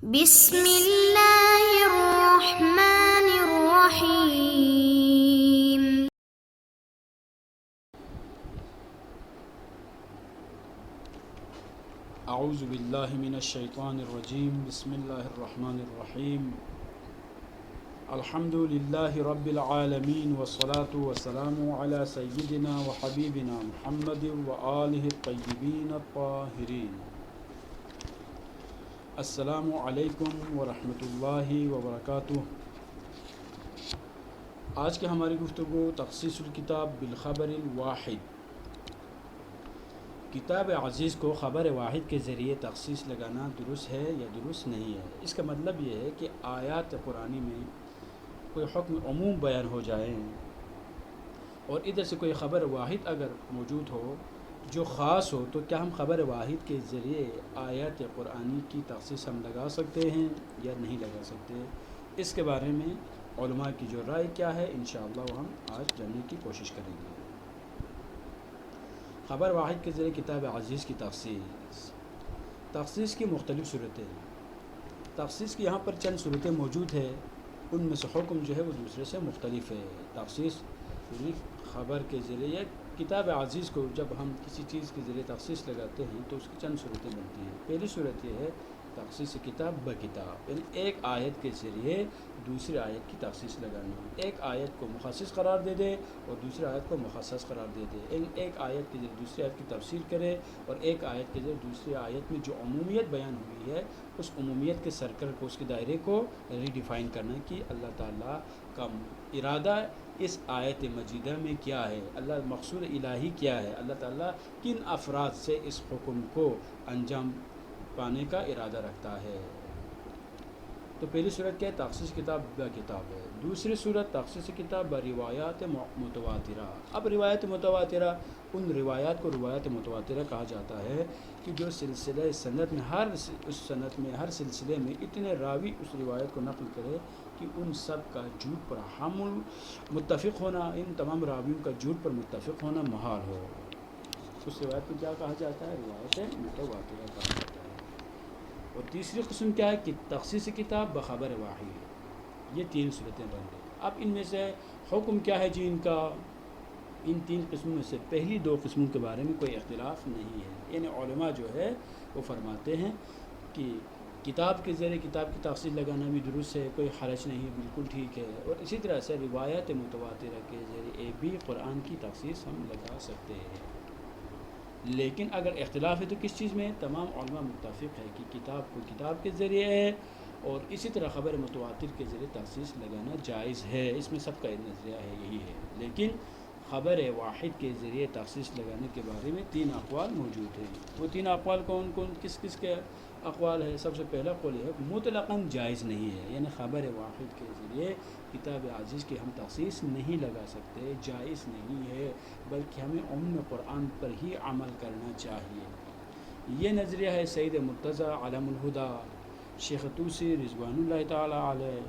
بسم اللہ الرحمن الرحیم۔ اعوذ باللہ من الشیطان الرجیم، بسم اللہ الرحمن الرحیم۔ الحمد للہ رب العالمین والصلاة والسلام علی سیدنا وحبیبنا محمد وآلہ الطیبین الطاہرین۔ السلام علیکم ورحمۃ اللہ وبرکاتہ۔ آج کی ہماری گفتگو تخصیص الکتاب بالخبر الواحد، کتاب عزیز کو خبر واحد کے ذریعے تخصیص لگانا درست ہے یا درست نہیں ہے۔ اس کا مطلب یہ ہے کہ آیات قرآنی میں کوئی حکم عموم بیان ہو جائے اور ادھر سے کوئی خبر واحد اگر موجود ہو جو خاص ہو، تو کیا ہم خبر واحد کے ذریعے آیات قرآنی کی تخصیص ہم لگا سکتے ہیں یا نہیں لگا سکتے؟ اس کے بارے میں علماء کی جو رائے کیا ہے انشاءاللہ وہ ہم آج جاننے کی کوشش کریں گے۔ خبر واحد کے ذریعے کتاب عزیز کی تخصیص کی مختلف صورتیں ہیں۔ تخصیص کی یہاں پر چند صورتیں موجود ہیں، ان میں سے حکم جو ہے وہ دوسرے سے مختلف ہے۔ تخصیص خبر کے ذریعے کتاب عزیز کو جب ہم کسی چیز کے ذریعے تخصیص لگاتے ہیں تو اس کی چند صورتیں بنتی ہیں۔ پہلی صورت یہ ہے تخصیص کتاب بکتاب، یعنی ایک آیت کے ذریعے دوسری آیت کی تخصیص لگانا۔ ایک آیت کو مخصص قرار دے دے اور دوسری آیت کو مخصص قرار دے دے، ایک آیت کے ذریعے دوسری آیت کی تفسیر کرے اور ایک آیت کے ذریعے دوسری آیت میں جو عمومیت بیان ہوئی ہے اس عمومیت کے سرکل کو، اس کے دائرے کو ریڈیفائن کرنا کہ اللہ تعالیٰ کا ارادہ اس آیت مجیدہ میں کیا ہے، اللہ مقصود الہی کیا ہے، اللہ تعالیٰ کن افراد سے اس حکم کو انجام پانے کا ارادہ رکھتا ہے۔ تو پہلی صورت کیا ہے؟ تخصیص کتاب کتاب ہے۔ دوسری صورت تخصیص کتاب روایات متواترہ۔ اب روایت متواترہ، ان روایات کو روایت متواترہ کہا جاتا ہے کہ جو سلسلہ سند میں ہر سلسلے میں اتنے راوی اس روایت کو نقل کرے کہ ان سب کا جھوٹ پر متفق ہونا، ان تمام راویوں کا جھوٹ پر متفق ہونا محال ہو، اس روایت کو کیا کہا جاتا ہے؟ روایت متواترہ کہا جاتا ہے۔ اور تیسری قسم کیا ہے کہ تخصیص کتاب بخبر واحد۔ یہ تین صورتیں بن گئی۔ اب ان میں سے حکم کیا ہے جی ان کا؟ ان تین قسموں میں سے پہلی دو قسموں کے بارے میں کوئی اختلاف نہیں ہے، یعنی علماء جو ہے وہ فرماتے ہیں کہ کتاب کے ذریعے کتاب کی تخصیص لگانا بھی درست ہے، کوئی حرج نہیں، بالکل ٹھیک ہے۔ اور اسی طرح سے روایت متواترہ کے ذریعے بھی قرآن کی تخصیص ہم لگا سکتے ہیں۔ لیکن اگر اختلاف ہے تو کس چیز میں؟ تمام علماء متفق ہے کہ کتاب کو کتاب کے ذریعے ہے اور اسی طرح خبر متواتر کے ذریعے تخصیص لگانا جائز ہے، اس میں سب کا نظریہ ہے، یہی ہے۔ لیکن خبر واحد کے ذریعے تخصیص لگانے کے بارے میں تین اقوال موجود ہیں۔ وہ تین اقوال کون کس کے اقوال ہے؟ سب سے پہلا قول ہے مطلقاً جائز نہیں ہے، یعنی خبر واحد کے ذریعے کتاب عزیز کی ہم تخصیص نہیں لگا سکتے، جائز نہیں ہے، بلکہ ہمیں عموم قرآن پر ہی عمل کرنا چاہیے۔ یہ نظریہ ہے سید مرتضی علم الہدا، شیخ طوسی رضوان اللہ تعالی علیہ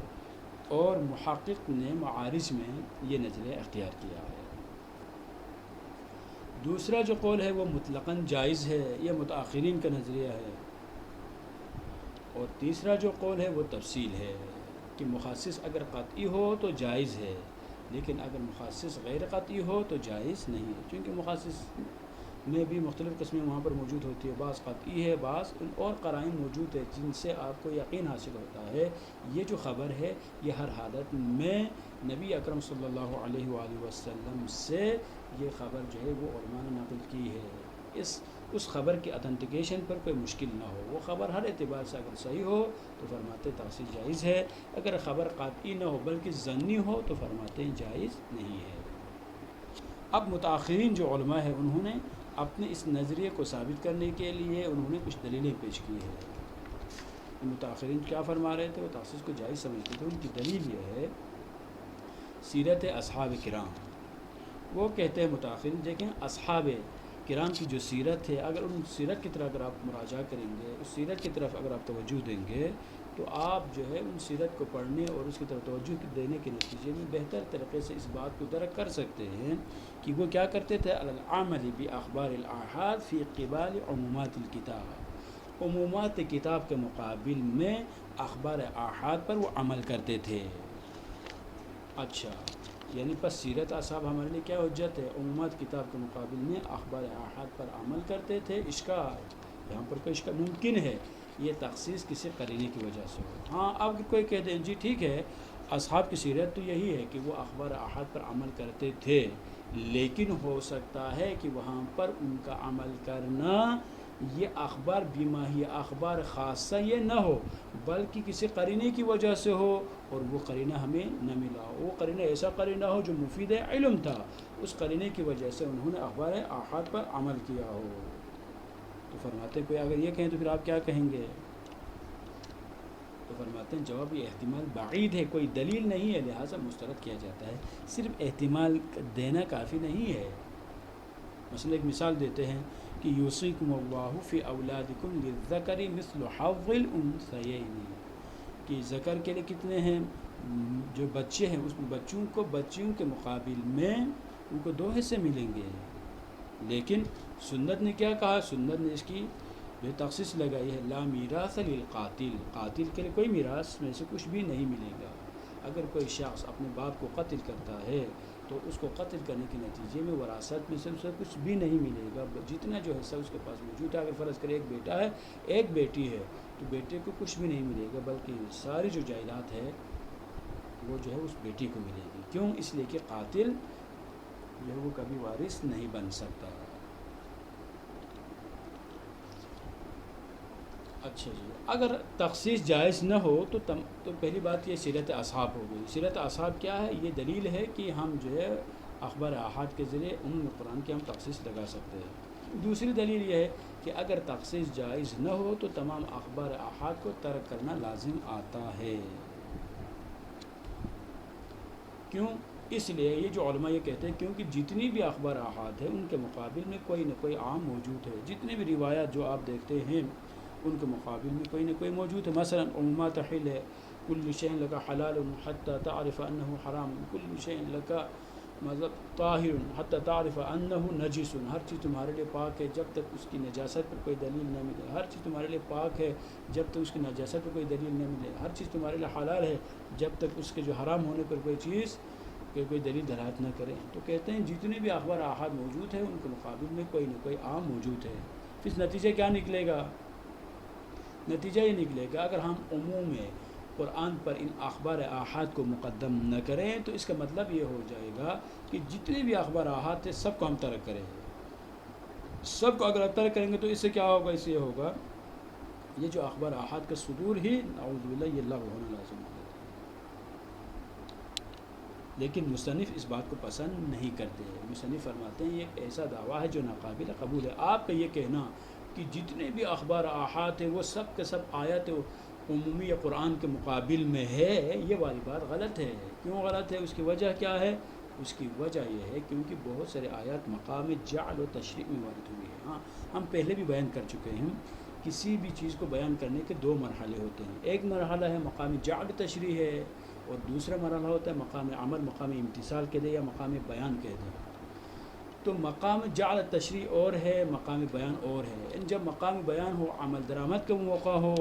اور محقق نے معارج میں یہ نظریہ اختیار کیا ہے۔ دوسرا جو قول ہے وہ مطلقاً جائز ہے، یہ متاخرین کا نظریہ ہے۔ اور تیسرا جو قول ہے وہ تفصیل ہے کہ مخصص اگر قطعی ہو تو جائز ہے، لیکن اگر مخصص غیر قطعی ہو تو جائز نہیں ہے، کیونکہ مخصص میں بھی مختلف قسمیں وہاں پر موجود ہوتی ہے، بعض قطعی ہے، بعض اور قرائن موجود ہے جن سے آپ کو یقین حاصل ہوتا ہے یہ جو خبر ہے یہ ہر حالت میں نبی اکرم صلی اللہ علیہ وآلہ وسلم سے یہ خبر جو ہے وہ علماء نے نقل کی ہے، اس خبر کی اتھینٹیکیشن پر کوئی مشکل نہ ہو، وہ خبر ہر اعتبار سے اگر صحیح ہو تو فرماتے تخصیص جائز ہے، اگر خبر قطعی نہ ہو بلکہ ظنی ہو تو فرماتے جائز نہیں ہے۔ اب متاخرین جو علماء ہیں انہوں نے اپنے اس نظریے کو ثابت کرنے کے لیے انہوں نے کچھ دلیلیں پیش کی ہیں۔ متاخرین کیا فرما رہے تھے؟ وہ تخصیص کو جائز سمجھتے تھے۔ ان کی دلیل یہ ہے سیرت اصحاب کرام۔ وہ کہتے ہیں متاخرین دیکھیں اصحاب کرام کی جو سیرت ہے، اگر ان سیرت کی طرف اگر آپ مراجعہ کریں گے، اس سیرت کی طرف اگر آپ توجہ دیں گے تو آپ جو ہے ان سیرت کو پڑھنے اور اس کی طرف توجہ دینے کے نتیجے میں بہتر طریقے سے اس بات کو درک کر سکتے ہیں کہ وہ کیا کرتے تھے؟ العمل باخبار الاحاد فی قبال عمومات الکتاب، عمومات کتاب کے مقابل میں اخبار احاد پر وہ عمل کرتے تھے۔ اچھا، یعنی پس سیرت اصحاب ہمارے لیے کیا حجت ہے؟ عمومات کتاب کے مقابل میں اخبار احاد پر عمل کرتے تھے۔ اشکال یہاں پر کوئی اشکال ممکن ہے یہ تخصیص کسی قرینے کی وجہ سے ہو۔ ہاں، اب کوئی کہہ دیں جی ٹھیک ہے، اصحاب کی سیرت تو یہی ہے کہ وہ اخبار احاد پر عمل کرتے تھے، لیکن ہو سکتا ہے کہ وہاں پر ان کا عمل کرنا یہ اخبار بیماہی اخبار خاصہ یہ نہ ہو، بلکہ کسی قرینے کی وجہ سے ہو، اور وہ قرینہ ہمیں نہ ملا ہو۔ وہ قرینہ ایسا قرینہ ہو جو مفید علم تھا، اس قرینے کی وجہ سے انہوں نے اخبار احاد پر عمل کیا ہو۔ تو فرماتے ہیں کوئی اگر یہ کہیں تو پھر آپ کیا کہیں گے؟ تو فرماتے ہیں جواب یہ احتمال بعید ہے، کوئی دلیل نہیں ہے، لہٰذا مسترد کیا جاتا ہے۔ صرف احتمال دینا کافی نہیں ہے۔ مثلا ایک مثال دیتے ہیں کہ یوصیکم اللہ فی اولادکم للذکر مثل حظ الانثیین، کہ ذکر کے لیے کتنے ہیں؟ جو بچے ہیں اس میں بچیوں کے مقابل میں ان کو 2 حصے ملیں گے۔ لیکن سنت نے کیا کہا؟ سنت نے اس کی جو تخصیص لگائی ہے، لا میراث للقاتل، قاتل کے لیے کوئی میراث میں سے کچھ بھی نہیں ملے گا۔ اگر کوئی شخص اپنے باپ کو قتل کرتا ہے تو اس کو قتل کرنے کے نتیجے میں وراثت میں سے اسے کچھ بھی نہیں ملے گا، جتنا جو حصہ اس کے پاس موجود ہے۔ اگر فرض کرے ایک بیٹا ہے ایک بیٹی ہے تو بیٹے کو کچھ بھی نہیں ملے گا، بلکہ ساری جو جائیداد ہے وہ جو ہے اس بیٹی کو ملے گی۔ کیوں؟ اس لیے کہ قاتل جو ہے وہ کبھی وارث نہیں بن سکتا۔ اچھا جی، اگر تخصیص جائز نہ ہو تو پہلی بات یہ سیرت اصحاب ہو گئی۔ سیرت اصحاب کیا ہے؟ یہ دلیل ہے کہ ہم جو ہے اخبار احاد کے ذریعے قرآن کی ہم تخصیص لگا سکتے ہیں۔ دوسری دلیل یہ ہے کہ اگر تخصیص جائز نہ ہو تو تمام اخبار احاد کو ترک کرنا لازم آتا ہے۔ کیوں؟ اس لیے یہ جو علماء یہ کہتے ہیں کیونکہ جتنی بھی اخبار احاد ہے ان کے مقابل میں کوئی نہ کوئی عام موجود ہے۔ جتنی بھی روایات جو آپ دیکھتے ہیں ان کے مقابل میں کوئی نہ کوئی موجود ہے۔ مثلا عمومات حل ہے، کل شیء لک حلال حتی تعرف انہ حرام، کل شیء لک مطلب طاہر حتی تعرف انہ نجس، ہر چیز تمہارے لیے پاک ہے جب تک اس کی نجاست پر کوئی دلیل نہ ملے۔ ہر چیز تمہارے لیے پاک ہے جب تک اس کی نجاست پر کوئی دلیل نہ ملے۔ ہر چیز تمہارے لیے حلال ہے جب تک اس کے جو حرام ہونے پر کوئی چیز کہ کوئی دلیل دلالت نہ کریں۔ تو کہتے ہیں جتنے بھی اخبار احاد موجود ہیں ان کے مقابل میں کوئی نہ کوئی عام موجود ہے۔ اس نتیجہ کیا نکلے گا؟ نتیجہ یہ نکلے گا اگر ہم عموم قرآن پر ان اخبار احاد کو مقدم نہ کریں تو اس کا مطلب یہ ہو جائے گا کہ جتنے بھی اخبار احاد تھے سب کو ہم ترک کریں گے۔ سب کو اگر ترک کریں گے تو اس سے کیا ہوگا؟ اس سے یہ ہوگا یہ جو اخبار احاد کا صدور ہی نعوذ باللہ یہ لغو ہونا لازم ہے۔ لیکن مصنف اس بات کو پسند نہیں کرتے ہیں۔ مصنف فرماتے ہیں یہ ایک ایسا دعویٰ ہے جو ناقابل قبول ہے۔ آپ کا یہ کہنا کہ جتنے بھی اخبار احاد ہیں وہ سب کے سب آیات عمومی یا قرآن کے مقابل میں ہے، یہ والی بات غلط ہے۔ کیوں غلط ہے؟ اس کی وجہ کیا ہے؟ اس کی وجہ یہ ہے کیونکہ بہت سارے آیات مقام جعل و تشریع میں وارد ہوئی ہے۔ ہاں، ہم پہلے بھی بیان کر چکے ہیں کسی بھی چیز کو بیان کرنے کے 2 مرحلے ہوتے ہیں۔ ایک مرحلہ ہے مقام جعل تشریع ہے، اور دوسرا مرحلہ ہوتا ہے مقام عمل، مقام امتثال کہہ دیں یا مقام بیان کہہ دیں۔ تو مقام جعل تشریع اور ہے، مقام بیان اور ہے۔ جب مقام بیان ہو، عمل درآمد کا موقع ہو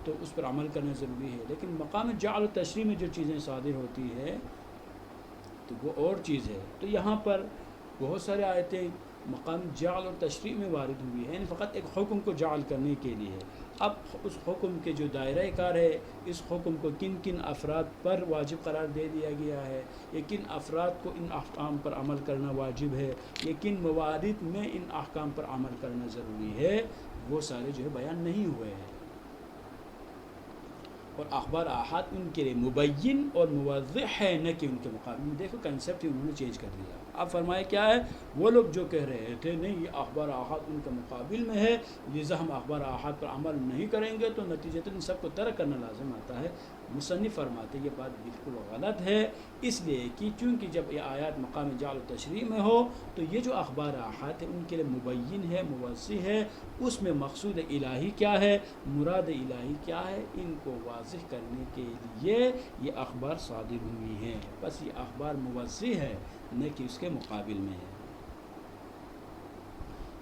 تو اس پر عمل کرنا ضروری ہے، لیکن مقام جعل تشریع میں جو چیزیں صادر ہوتی ہے تو وہ اور چیز ہے۔ تو یہاں پر بہت سارے آیتیں مقام جعل اور تشریع میں وارد ہوئی ہیں، یعنی فقط ایک حکم کو جعل کرنے کے لیے۔ اب اس حکم کے جو دائرہ کار ہے، اس حکم کو کن کن افراد پر واجب قرار دے دیا گیا ہے، یا کن افراد کو ان احکام پر عمل کرنا واجب ہے، یا کن موارد میں ان احکام پر عمل کرنا ضروری ہے، وہ سارے جو ہے بیان نہیں ہوئے ہیں۔ اور اخبار احاد ان کے لیے مبین اور موضح ہے، نہ کہ ان کے مقابل میں۔ دیکھو کنسیپٹ انہوں نے چینج کر دیا۔ اب فرمایا کیا ہے؟ وہ لوگ جو کہہ رہے تھے نہیں یہ اخبار احاد ان کے مقابل میں ہے لہذا ہم اخبار احاد پر عمل نہیں کریں گے تو نتیجتاً ان سب کو ترک کرنا لازم آتا ہے۔ مصنف فرماتے یہ بات بالکل غلط ہے، اس لیے کہ چونکہ جب یہ آیات مقام جعل و تشریع میں ہو تو یہ جو اخبار احاد ہے ان کے لیے مبین ہے، موضح ہے، اس میں مقصود الہی کیا ہے، مراد الہی کیا ہے، ان کو واضح کرنے کے لیے یہ اخبار صادر ہوئی ہیں۔ بس یہ اخبار موضح ہے، نہ کہ اس کے مقابل میں ہے۔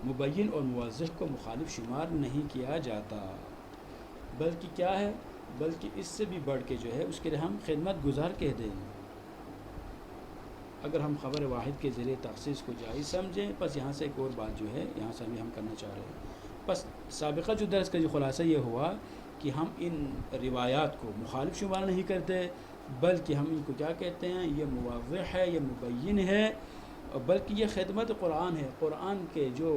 مبین اور موضح کو مخالف شمار نہیں کیا جاتا، بلکہ کیا ہے، بلکہ اس سے بھی بڑھ کے جو ہے اس کے لیے ہم خدمت گزار کہہ دیں۔ اگر ہم خبر واحد کے ذریعے تخصیص کو جائز سمجھیں، پس یہاں سے ایک اور بات جو ہے یہاں سے بھی ہم کرنا چاہ رہے ہیں۔ پس سابقہ جو درس کا جو خلاصہ یہ ہوا کہ ہم ان روایات کو مخالف شمار نہیں کرتے، بلکہ ہم ان کو کیا کہتے ہیں، یہ موضح ہے، یہ مبین ہے، بلکہ یہ خدمت قرآن ہے۔ قرآن کے جو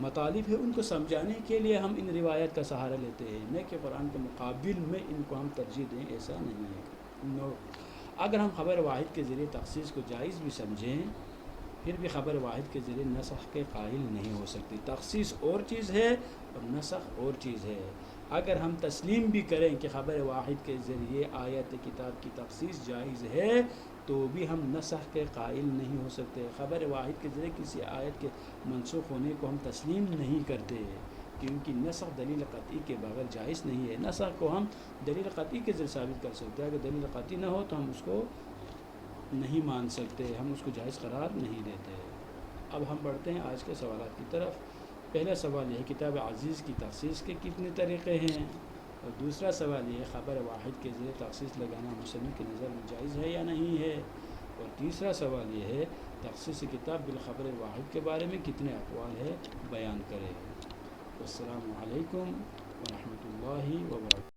مطالب ہے ان کو سمجھانے کے لیے ہم ان روایات کا سہارا لیتے ہیں، نہ کہ قرآن کے مقابل میں ان کو ہم ترجیح دیں، ایسا نہیں ہے۔ اگر ہم خبر واحد کے ذریعے تخصیص کو جائز بھی سمجھیں، پھر بھی خبر واحد کے ذریعے نسخ کے قائل نہیں ہو سکتی۔ تخصیص اور چیز ہے اور نسخ اور چیز ہے۔ اگر ہم تسلیم بھی کریں کہ خبر واحد کے ذریعے آیت کتاب کی تخصیص جائز ہے، تو بھی ہم نسخ کے قائل نہیں ہو سکتے۔ خبر واحد کے ذریعے کسی آیت کے منسوخ ہونے کو ہم تسلیم نہیں کرتے، کیونکہ نسخ دلیل قطعی کے بغیر جائز نہیں ہے۔ نسخ کو ہم دلیل قطعی کے ذریعے ثابت کر سکتے ہیں، اگر دلیل قطعی نہ ہو تو ہم اس کو نہیں مان سکتے، ہم اس کو جائز قرار نہیں دیتے۔ اب ہم بڑھتے ہیں آج کے سوالات کی طرف۔ پہلا سوال یہ ہے کتاب عزیز کی تخصیص کے کتنے طریقے ہیں، اور دوسرا سوال یہ ہے خبر واحد کے ذریعے تخصیص لگانا مصنف کی نظر میں جائز ہے یا نہیں ہے، اور تیسرا سوال یہ ہے تخصیص کتاب بالخبر واحد کے بارے میں کتنے اقوال ہے، بیان کرے۔ السلام علیکم ورحمۃ اللہ وبرکاتہ۔